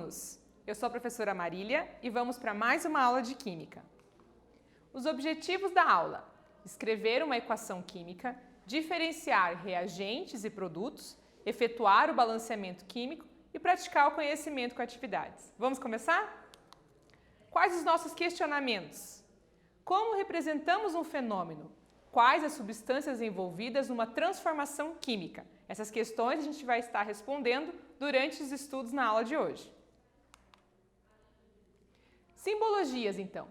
alunos! Eu sou a professora Marília e vamos para mais uma aula de Química. Os objetivos da aula: escrever uma equação química, diferenciar reagentes e produtos, efetuar o balanceamento químico e praticar o conhecimento com atividades. Vamos começar? Quais os nossos questionamentos? Como representamos um fenômeno? Quais as substâncias envolvidas numa transformação química? Essas questões a gente vai estar respondendo durante os estudos na aula de hoje. Simbologias, então.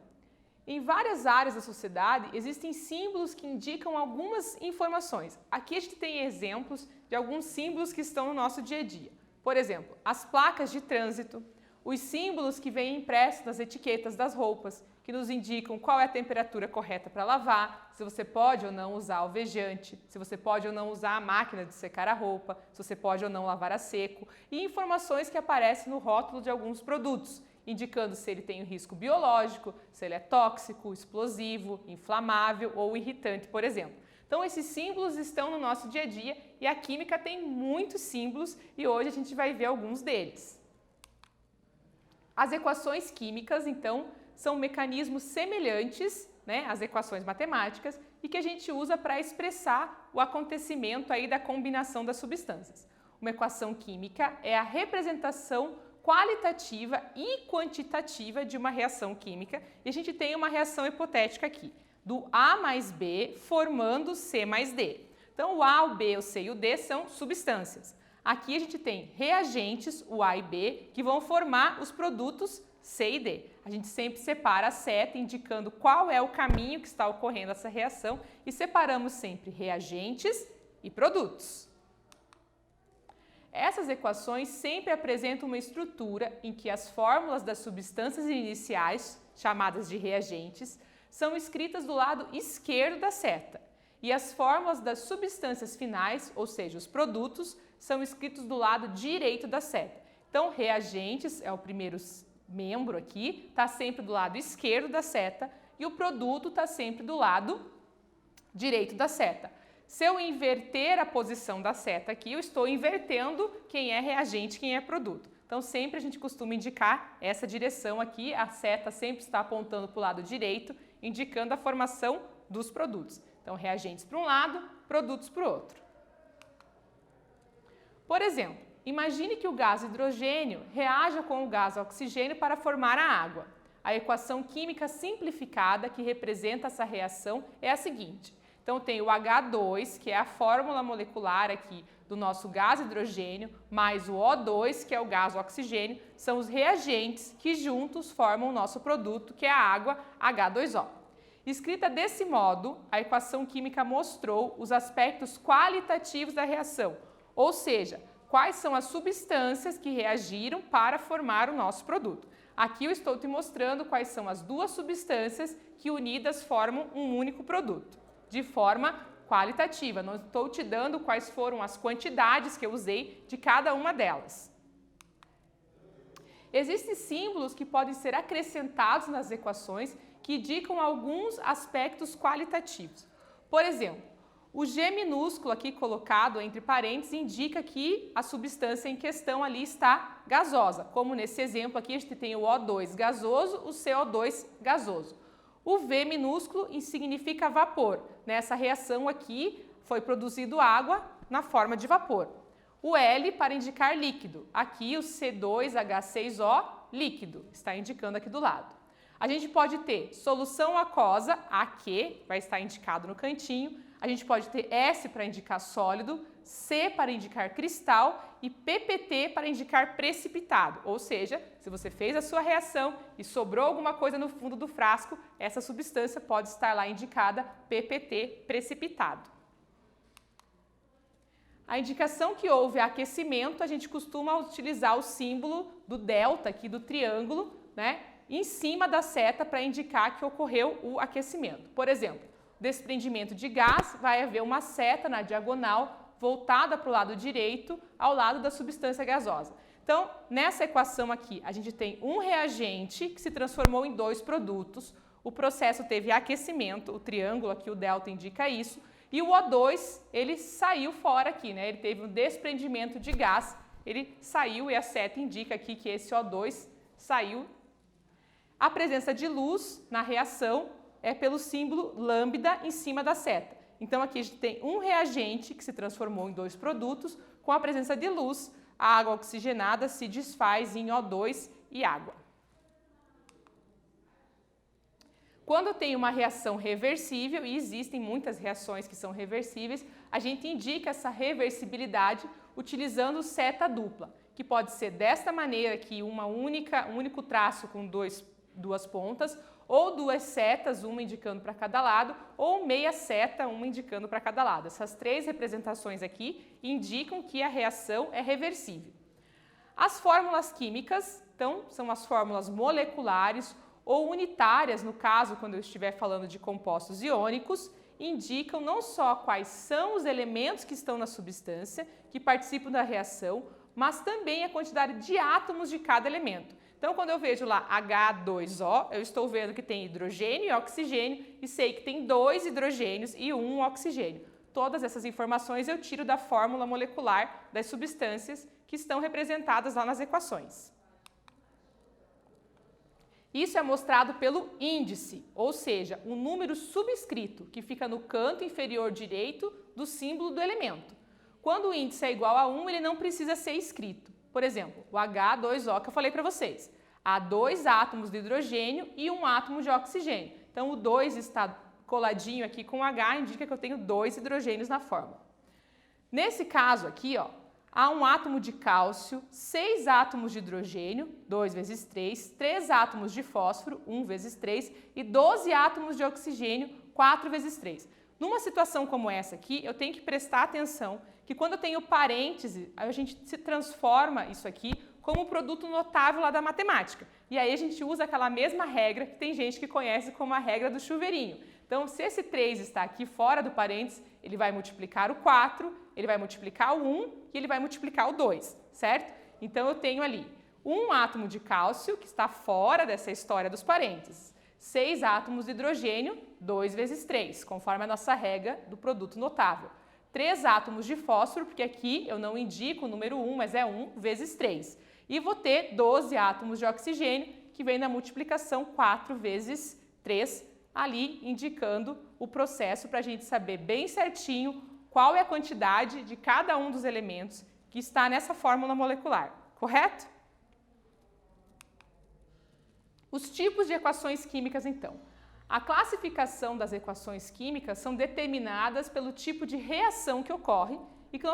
Em várias áreas da sociedade existem símbolos que indicam algumas informações. Aqui a gente tem exemplos de alguns símbolos que estão no nosso dia a dia. Por exemplo, as placas de trânsito, os símbolos que vêm impressos nas etiquetas das roupas, que nos indicam qual é a temperatura correta para lavar, se você pode ou não usar alvejante, se você pode ou não usar a máquina de secar a roupa, se você pode ou não lavar a seco, e informações que aparecem no rótulo de alguns produtos, indicando se ele tem um risco biológico, se ele é tóxico, explosivo, inflamável ou irritante, por exemplo. Então, esses símbolos estão no nosso dia a dia e a química tem muitos símbolos e hoje a gente vai ver alguns deles. As equações químicas, então, são mecanismos semelhantes, às equações matemáticas e que a gente usa para expressar o acontecimento aí da combinação das substâncias. Uma equação química é a representação qualitativa e quantitativa de uma reação química e a gente tem uma reação hipotética aqui, do A mais B formando C mais D. Então, o A, o B, o C e o D são substâncias. Aqui a gente tem reagentes, o A e B, que vão formar os produtos C e D. A gente sempre separa a seta indicando qual é o caminho que está ocorrendo essa reação e separamos sempre reagentes e produtos. Essas equações sempre apresentam uma estrutura em que as fórmulas das substâncias iniciais, chamadas de reagentes, são escritas do lado esquerdo da seta e as fórmulas das substâncias finais, ou seja, os produtos, são escritos do lado direito da seta. Então, reagentes é o primeiro membro aqui, está sempre do lado esquerdo da seta e o produto está sempre do lado direito da seta. Se eu inverter a posição da seta aqui, eu estou invertendo quem é reagente e quem é produto. Então, sempre a gente costuma indicar essa direção aqui, a seta sempre está apontando para o lado direito, indicando a formação dos produtos. Então, reagentes para um lado, produtos para o outro. Por exemplo, imagine que o gás hidrogênio reaja com o gás oxigênio para formar a água. A equação química simplificada que representa essa reação é a seguinte. Então, tem o H2, que é a fórmula molecular aqui do nosso gás hidrogênio, mais o O2, que é o gás oxigênio, são os reagentes que juntos formam o nosso produto, que é a água H2O. Escrita desse modo, a equação química mostrou os aspectos qualitativos da reação, ou seja, quais são as substâncias que reagiram para formar o nosso produto. Aqui eu estou te mostrando quais são as duas substâncias que unidas formam um único produto, de forma qualitativa. Não estou te dando quais foram as quantidades que eu usei de cada uma delas. Existem símbolos que podem ser acrescentados nas equações que indicam alguns aspectos qualitativos. Por exemplo, o G minúsculo aqui colocado entre parênteses indica que a substância em questão ali está gasosa, como nesse exemplo aqui a gente tem o O2 gasoso, o CO2 gasoso. O V minúsculo significa vapor. Nessa reação aqui foi produzido água na forma de vapor. O L para indicar líquido. Aqui o C2H6O líquido, está indicando aqui do lado. A gente pode ter solução aquosa, AQ, vai estar indicado no cantinho. A gente pode ter S para indicar sólido, C para indicar cristal e PPT para indicar precipitado. Ou seja, se você fez a sua reação e sobrou alguma coisa no fundo do frasco, essa substância pode estar lá indicada PPT, precipitado. A indicação que houve aquecimento, a gente costuma utilizar o símbolo do delta aqui do triângulo, em cima da seta para indicar que ocorreu o aquecimento. Por exemplo, desprendimento de gás, vai haver uma seta na diagonal voltada para o lado direito, ao lado da substância gasosa. Então, nessa equação aqui, a gente tem um reagente que se transformou em dois produtos, o processo teve aquecimento, o triângulo aqui, o delta, indica isso, e o O2, ele saiu fora aqui, ele teve um desprendimento de gás, ele saiu e a seta indica aqui que esse O2 saiu. A presença de luz na reação é pelo símbolo lambda em cima da seta. Então aqui a gente tem um reagente que se transformou em 2 produtos, com a presença de luz, a água oxigenada se desfaz em O2 e água. Quando tem uma reação reversível, e existem muitas reações que são reversíveis, a gente indica essa reversibilidade utilizando seta dupla, que pode ser desta maneira aqui, um único traço com duas pontas, ou 2 setas, uma indicando para cada lado, ou meia seta, uma indicando para cada lado. Essas 3 representações aqui indicam que a reação é reversível. As fórmulas químicas, então, são as fórmulas moleculares ou unitárias, no caso, quando eu estiver falando de compostos iônicos, indicam não só quais são os elementos que estão na substância, que participam da reação, mas também a quantidade de átomos de cada elemento. Então, quando eu vejo lá H2O, eu estou vendo que tem hidrogênio e oxigênio e sei que tem 2 hidrogênios e 1 oxigênio. Todas essas informações eu tiro da fórmula molecular das substâncias que estão representadas lá nas equações. Isso é mostrado pelo índice, ou seja, um número subscrito que fica no canto inferior direito do símbolo do elemento. Quando o índice é igual a 1, ele não precisa ser escrito. Por exemplo, o H2O que eu falei para vocês. Há 2 átomos de hidrogênio e 1 átomo de oxigênio. Então, o 2 está coladinho aqui com o H, indica que eu tenho 2 hidrogênios na fórmula. Nesse caso aqui, ó, há 1 átomo de cálcio, 6 átomos de hidrogênio, 2 vezes 3, 3 átomos de fósforo, 1 vezes 3, e 12 átomos de oxigênio, 4 vezes 3. Numa situação como essa aqui, eu tenho que prestar atenção que quando eu tenho parêntese, a gente se transforma isso aqui como um produto notável lá da matemática. E aí a gente usa aquela mesma regra que tem gente que conhece como a regra do chuveirinho. Então, se esse 3 está aqui fora do parênteses, ele vai multiplicar o 4, ele vai multiplicar o 1 e ele vai multiplicar o 2, certo? Então, eu tenho ali 1 átomo de cálcio, que está fora dessa história dos parênteses, 6 átomos de hidrogênio, 2 vezes 3, conforme a nossa regra do produto notável. 3 átomos de fósforo, porque aqui eu não indico o número 1, mas é 1 vezes 3. E vou ter 12 átomos de oxigênio, que vem na multiplicação 4 vezes 3, ali indicando o processo para a gente saber bem certinho qual é a quantidade de cada um dos elementos que está nessa fórmula molecular, correto? Os tipos de equações químicas, então. A classificação das equações químicas são determinadas pelo tipo de reação que ocorre e que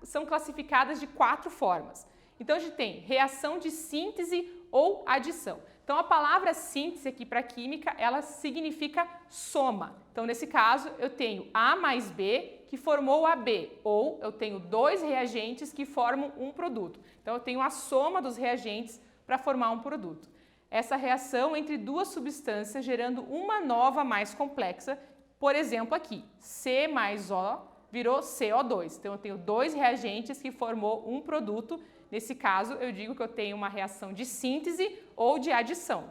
são classificadas de 4 formas. Então, a gente tem reação de síntese ou adição. Então, a palavra síntese aqui para química, ela significa soma. Então, nesse caso, eu tenho A mais B que formou AB, ou eu tenho 2 reagentes que formam um produto. Então, eu tenho a soma dos reagentes para formar um produto. Essa reação entre 2 substâncias gerando uma nova mais complexa, por exemplo aqui, C mais O virou CO2. Então eu tenho 2 reagentes que formou um produto. Nesse caso eu digo que eu tenho uma reação de síntese ou de adição.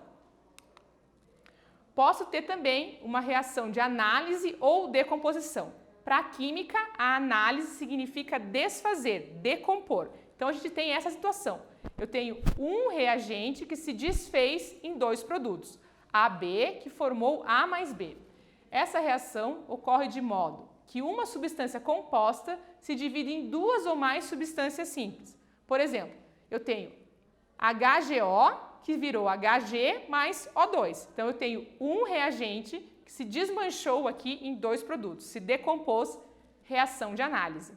Posso ter também uma reação de análise ou decomposição. Para a química, a análise significa desfazer, decompor. Então a gente tem essa situação. Eu tenho um reagente que se desfez em 2 produtos, AB que formou A mais B. Essa reação ocorre de modo que uma substância composta se divide em 2 ou mais substâncias simples. Por exemplo, eu tenho HGO que virou HG mais O2. Então eu tenho um reagente que se desmanchou aqui em 2 produtos, se decompôs, reação de análise.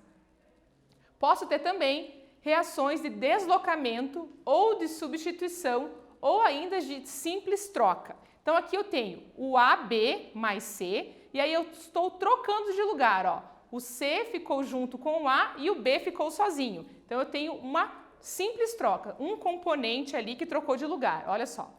Posso ter também reações de deslocamento ou de substituição ou ainda de simples troca. Então aqui eu tenho o AB mais C e aí eu estou trocando de lugar, ó. O C ficou junto com o A e o B ficou sozinho. Então eu tenho uma simples troca, um componente ali que trocou de lugar, olha só.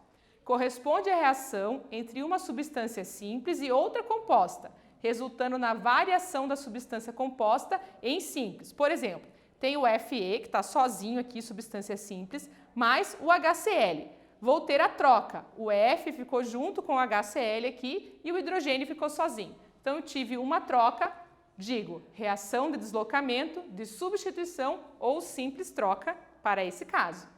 Corresponde à reação entre uma substância simples e outra composta, resultando na variação da substância composta em simples. Por exemplo, tem o Fe, que está sozinho aqui, substância simples, mais o HCl. Vou ter a troca. O F ficou junto com o HCl aqui e o hidrogênio ficou sozinho. Então, eu tive uma troca Digo reação de deslocamento, de substituição ou simples troca para esse caso.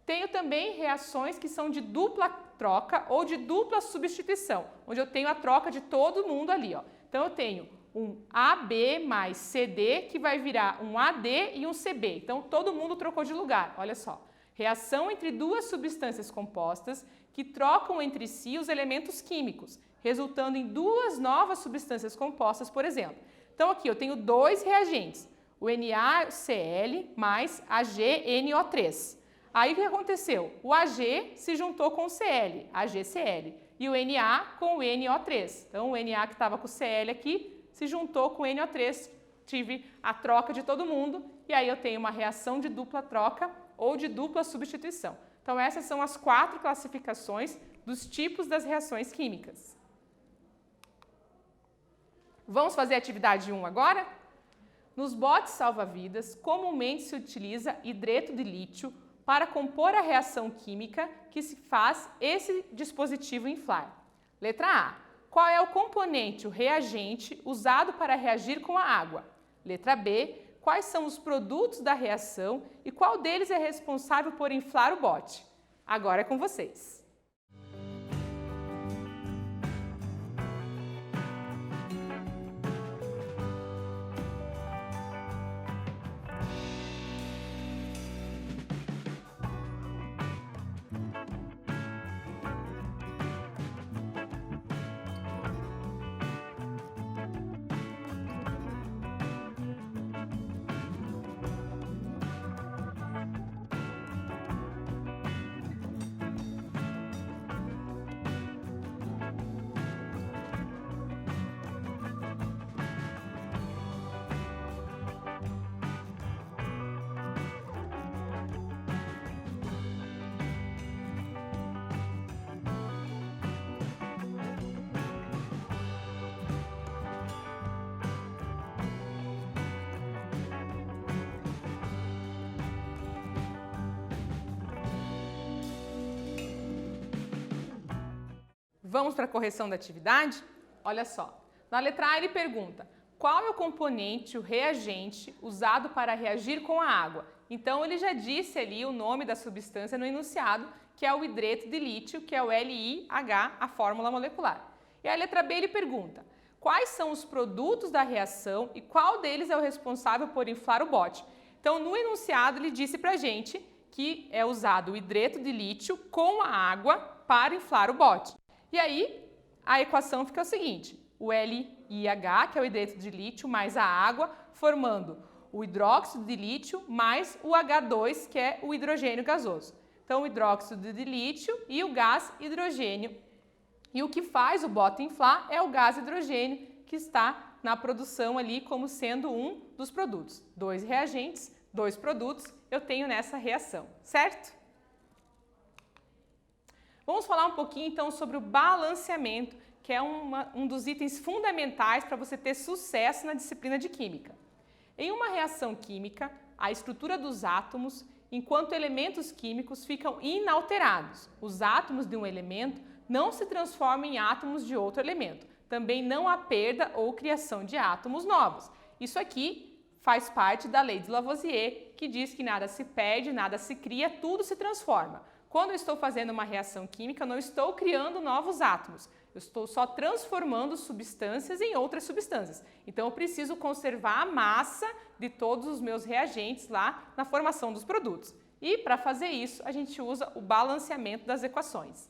Tenho também reações que são de dupla troca ou de dupla substituição, onde eu tenho a troca de todo mundo ali, ó. Então eu tenho um AB mais CD que vai virar um AD e um CB. Então todo mundo trocou de lugar, olha só. Reação entre duas substâncias compostas que trocam entre si os elementos químicos, resultando em duas novas substâncias compostas, por exemplo. Então aqui eu tenho dois reagentes, o NaCl mais AgNO3. Aí o que aconteceu? O Ag se juntou com o Cl, AgCl, e o Na com o NO3. Então o Na que estava com o Cl aqui se juntou com o NO3, tive a troca de todo mundo e aí eu tenho uma reação de dupla troca ou de dupla substituição. Então essas são as 4 classificações dos tipos das reações químicas. Vamos fazer a atividade 1 agora? Nos botes salva-vidas, comumente se utiliza hidreto de lítio para compor a reação química que se faz esse dispositivo inflar. Letra A. Qual é o componente, o reagente, usado para reagir com a água? Letra B. Quais são os produtos da reação e qual deles é responsável por inflar o bote? Agora é com vocês. Vamos para a correção da atividade? Olha só, na letra A ele pergunta qual é o componente, o reagente, usado para reagir com a água. Então ele já disse ali o nome da substância no enunciado, que é o hidreto de lítio, que é o LiH, a fórmula molecular. E a letra B ele pergunta quais são os produtos da reação e qual deles é o responsável por inflar o bote. Então no enunciado ele disse pra gente que é usado o hidreto de lítio com a água para inflar o bote. E aí, a equação fica o seguinte, o LiH, que é o hidreto de lítio, mais a água, formando o hidróxido de lítio mais o H2, que é o hidrogênio gasoso. Então, o hidróxido de lítio e o gás hidrogênio. E o que faz o bote inflar é o gás hidrogênio, que está na produção ali como sendo um dos produtos. 2 reagentes, 2 produtos, eu tenho nessa reação, certo? Vamos falar um pouquinho então sobre o balanceamento, que é um dos itens fundamentais para você ter sucesso na disciplina de Química. Em uma reação química, a estrutura dos átomos, enquanto elementos químicos, ficam inalterados. Os átomos de um elemento não se transformam em átomos de outro elemento. Também não há perda ou criação de átomos novos. Isso aqui faz parte da lei de Lavoisier, que diz que nada se perde, nada se cria, tudo se transforma. Quando eu estou fazendo uma reação química, eu não estou criando novos átomos, eu estou só transformando substâncias em outras substâncias. Então, eu preciso conservar a massa de todos os meus reagentes lá na formação dos produtos. E, para fazer isso, a gente usa o balanceamento das equações.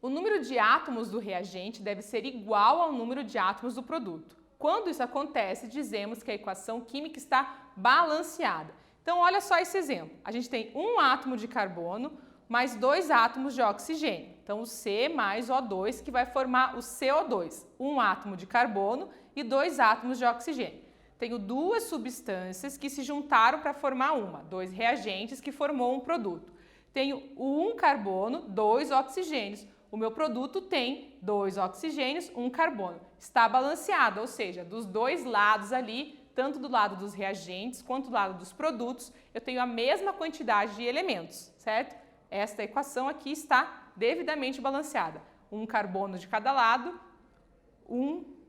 O número de átomos do reagente deve ser igual ao número de átomos do produto. Quando isso acontece, dizemos que a equação química está balanceada. Então, olha só esse exemplo. A gente tem um átomo de carbono mais 2 átomos de oxigênio. Então, o C mais O2, que vai formar o CO2. Um átomo de carbono e 2 átomos de oxigênio. Tenho 2 substâncias que se juntaram para formar 2 reagentes que formou um produto. Tenho 1 carbono, 2 oxigênios. O meu produto tem 2 oxigênios, 1 carbono. Está balanceado, ou seja, dos 2 lados ali, tanto do lado dos reagentes quanto do lado dos produtos, eu tenho a mesma quantidade de elementos, certo? Esta equação aqui está devidamente balanceada. 1 carbono de cada lado,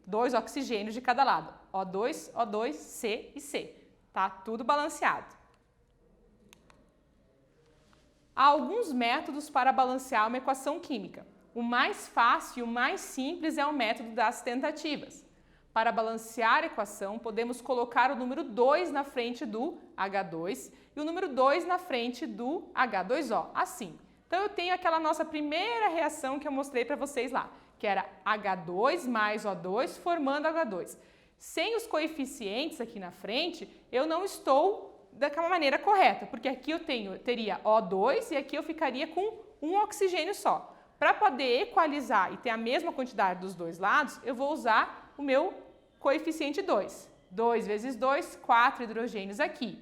2 oxigênios de cada lado. O2, O2, C e C. Tá tudo balanceado. Há alguns métodos para balancear uma equação química. O mais fácil e o mais simples é o método das tentativas. Para balancear a equação, podemos colocar o número 2 na frente do H2 e o número 2 na frente do H2O, assim. Então, eu tenho aquela nossa primeira reação que eu mostrei para vocês lá, que era H2 mais O2 formando H2. Sem os coeficientes aqui na frente, eu não estou daquela maneira correta, porque aqui eu teria O2 e aqui eu ficaria com um oxigênio só. Para poder equalizar e ter a mesma quantidade dos dois lados, eu vou usar o meu coeficiente 2. 2 vezes 2, 4 hidrogênios aqui.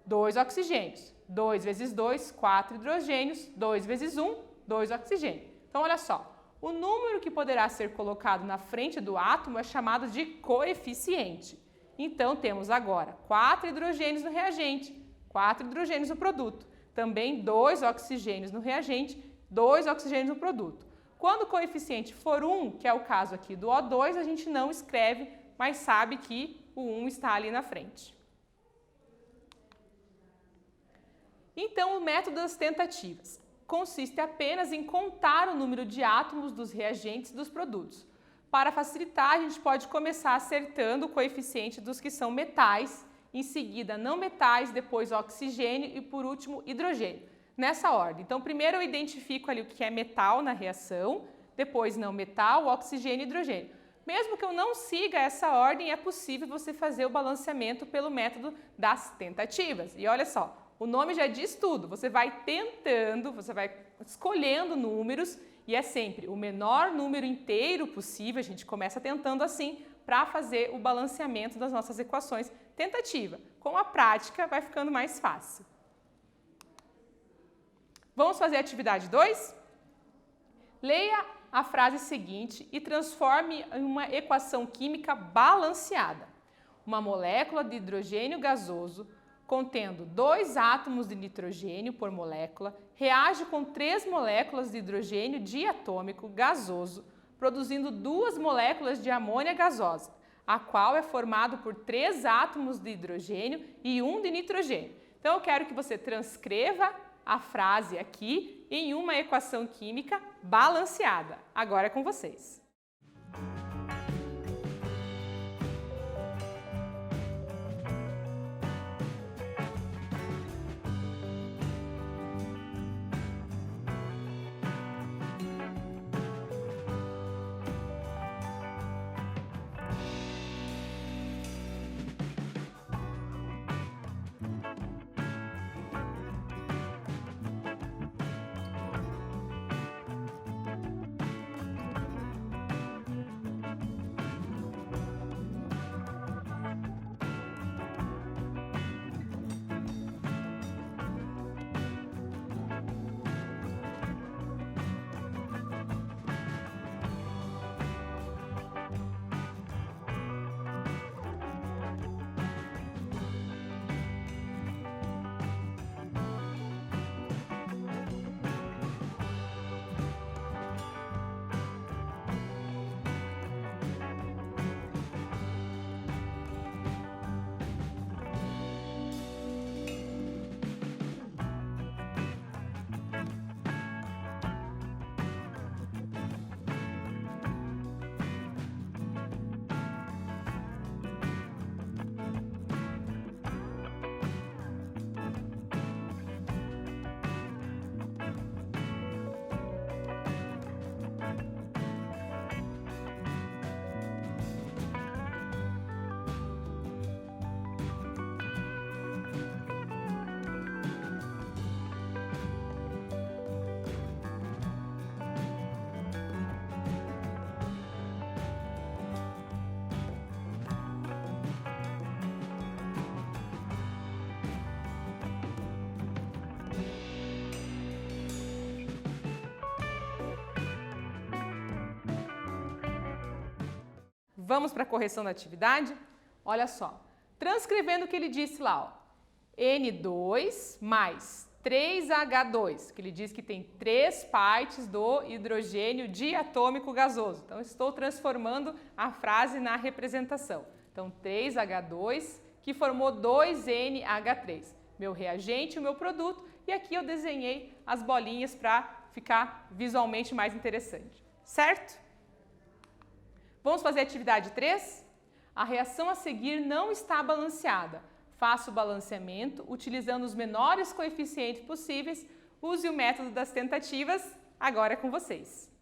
2 oxigênios. 2 vezes 2, 4 hidrogênios. 2 vezes 1, 2 oxigênios. Então, olha só. O número que poderá ser colocado na frente do átomo é chamado de coeficiente. Então, temos agora 4 hidrogênios no reagente, 4 hidrogênios no produto. Também 2 oxigênios no reagente, 2 oxigênios no produto. Quando o coeficiente for 1, que é o caso aqui do O2, a gente não escreve, mas sabe que o 1 está ali na frente. Então, o método das tentativas consiste apenas em contar o número de átomos dos reagentes dos produtos. Para facilitar, a gente pode começar acertando o coeficiente dos que são metais, em seguida não metais, depois oxigênio e por último hidrogênio. Nessa ordem. Então, primeiro eu identifico ali o que é metal na reação, depois não metal, oxigênio e hidrogênio. Mesmo que eu não siga essa ordem, é possível você fazer o balanceamento pelo método das tentativas. E olha só, o nome já diz tudo. Você vai tentando, você vai escolhendo números e é sempre o menor número inteiro possível. A gente começa tentando assim para fazer o balanceamento das nossas equações. Tentativa. Com a prática vai ficando mais fácil. Vamos fazer a atividade 2? Leia a frase seguinte e transforme em uma equação química balanceada. Uma molécula de hidrogênio gasoso contendo 2 átomos de nitrogênio por molécula reage com 3 moléculas de hidrogênio diatômico gasoso, produzindo 2 moléculas de amônia gasosa, a qual é formado por 3 átomos de hidrogênio e 1 de nitrogênio. Então, eu quero que você transcreva a frase aqui em uma equação química balanceada. Agora é com vocês. Vamos para a correção da atividade? Olha só, transcrevendo o que ele disse lá, ó. N2 mais 3H2, que ele diz que tem 3 partes do hidrogênio diatômico gasoso. Então, estou transformando a frase na representação. Então, 3H2, que formou 2NH3. Meu reagente, o meu produto, e aqui eu desenhei as bolinhas para ficar visualmente mais interessante. Certo? Vamos fazer a atividade 3? A reação a seguir não está balanceada. Faça o balanceamento utilizando os menores coeficientes possíveis. Use o método das tentativas. Agora é com vocês.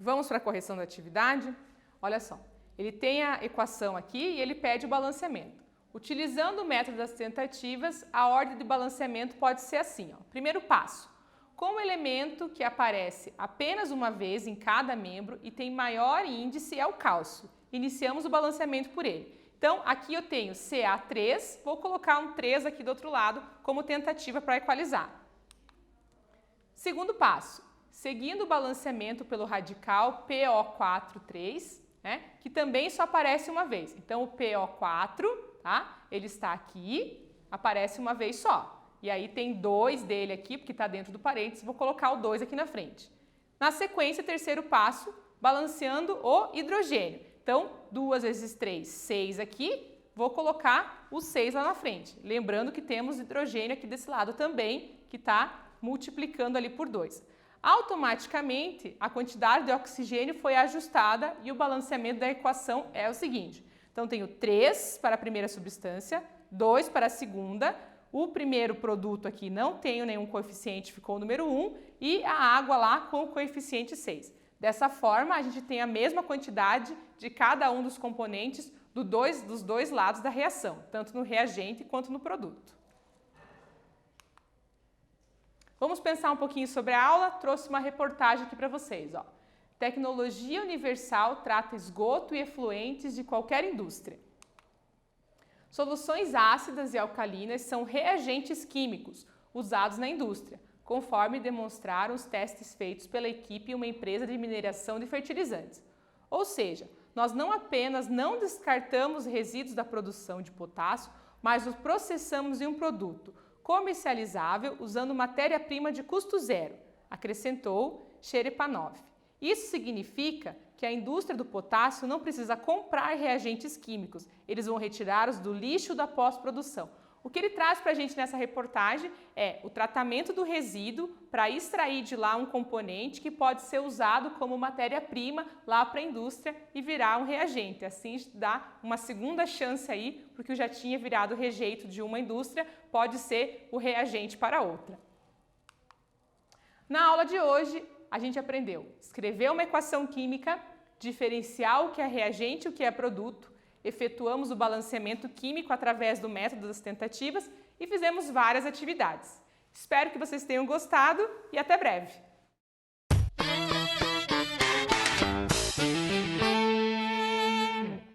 Vamos para a correção da atividade? Olha só, ele tem a equação aqui e ele pede o balanceamento. Utilizando o método das tentativas, a ordem de balanceamento pode ser assim. Primeiro passo, com o elemento que aparece apenas uma vez em cada membro e tem maior índice é o cálcio. Iniciamos o balanceamento por ele. Então, aqui eu tenho Ca3, vou colocar um 3 aqui do outro lado como tentativa para equalizar. Segundo passo, seguindo o balanceamento pelo radical PO4,3, que também só aparece uma vez. Então, o PO4, ele está aqui, aparece uma vez só. E aí tem 2 dele aqui, porque está dentro do parênteses, vou colocar o 2 aqui na frente. Na sequência, terceiro passo, balanceando o hidrogênio. Então, 2 vezes 3, 6 aqui, vou colocar o 6 lá na frente. Lembrando que temos hidrogênio aqui desse lado também, que está multiplicando ali por 2. Automaticamente, a quantidade de oxigênio foi ajustada e o balanceamento da equação é o seguinte. Então, tenho 3 para a primeira substância, 2 para a segunda, o primeiro produto aqui não tenho nenhum coeficiente, ficou o número 1, e a água lá com o coeficiente 6. Dessa forma, a gente tem a mesma quantidade de cada um dos componentes dos dois lados da reação, tanto no reagente quanto no produto. Vamos pensar um pouquinho sobre a aula, trouxe uma reportagem aqui para vocês. Tecnologia universal trata esgoto e efluentes de qualquer indústria. Soluções ácidas e alcalinas são reagentes químicos usados na indústria, conforme demonstraram os testes feitos pela equipe em uma empresa de mineração de fertilizantes. Ou seja, nós não apenas não descartamos resíduos da produção de potássio, mas os processamos em um produto comercializável usando matéria-prima de custo zero, acrescentou Cherepanov. Isso significa que a indústria do potássio não precisa comprar reagentes químicos, eles vão retirá-los do lixo da pós-produção. O que ele traz para a gente nessa reportagem é o tratamento do resíduo para extrair de lá um componente que pode ser usado como matéria-prima lá para a indústria e virar um reagente. Assim dá uma segunda chance aí, porque já tinha virado rejeito de uma indústria, pode ser o reagente para outra. Na aula de hoje, a gente aprendeu a escrever uma equação química, diferenciar o que é reagente e o que é produto, efetuamos o balanceamento químico através do método das tentativas e fizemos várias atividades. Espero que vocês tenham gostado e até breve!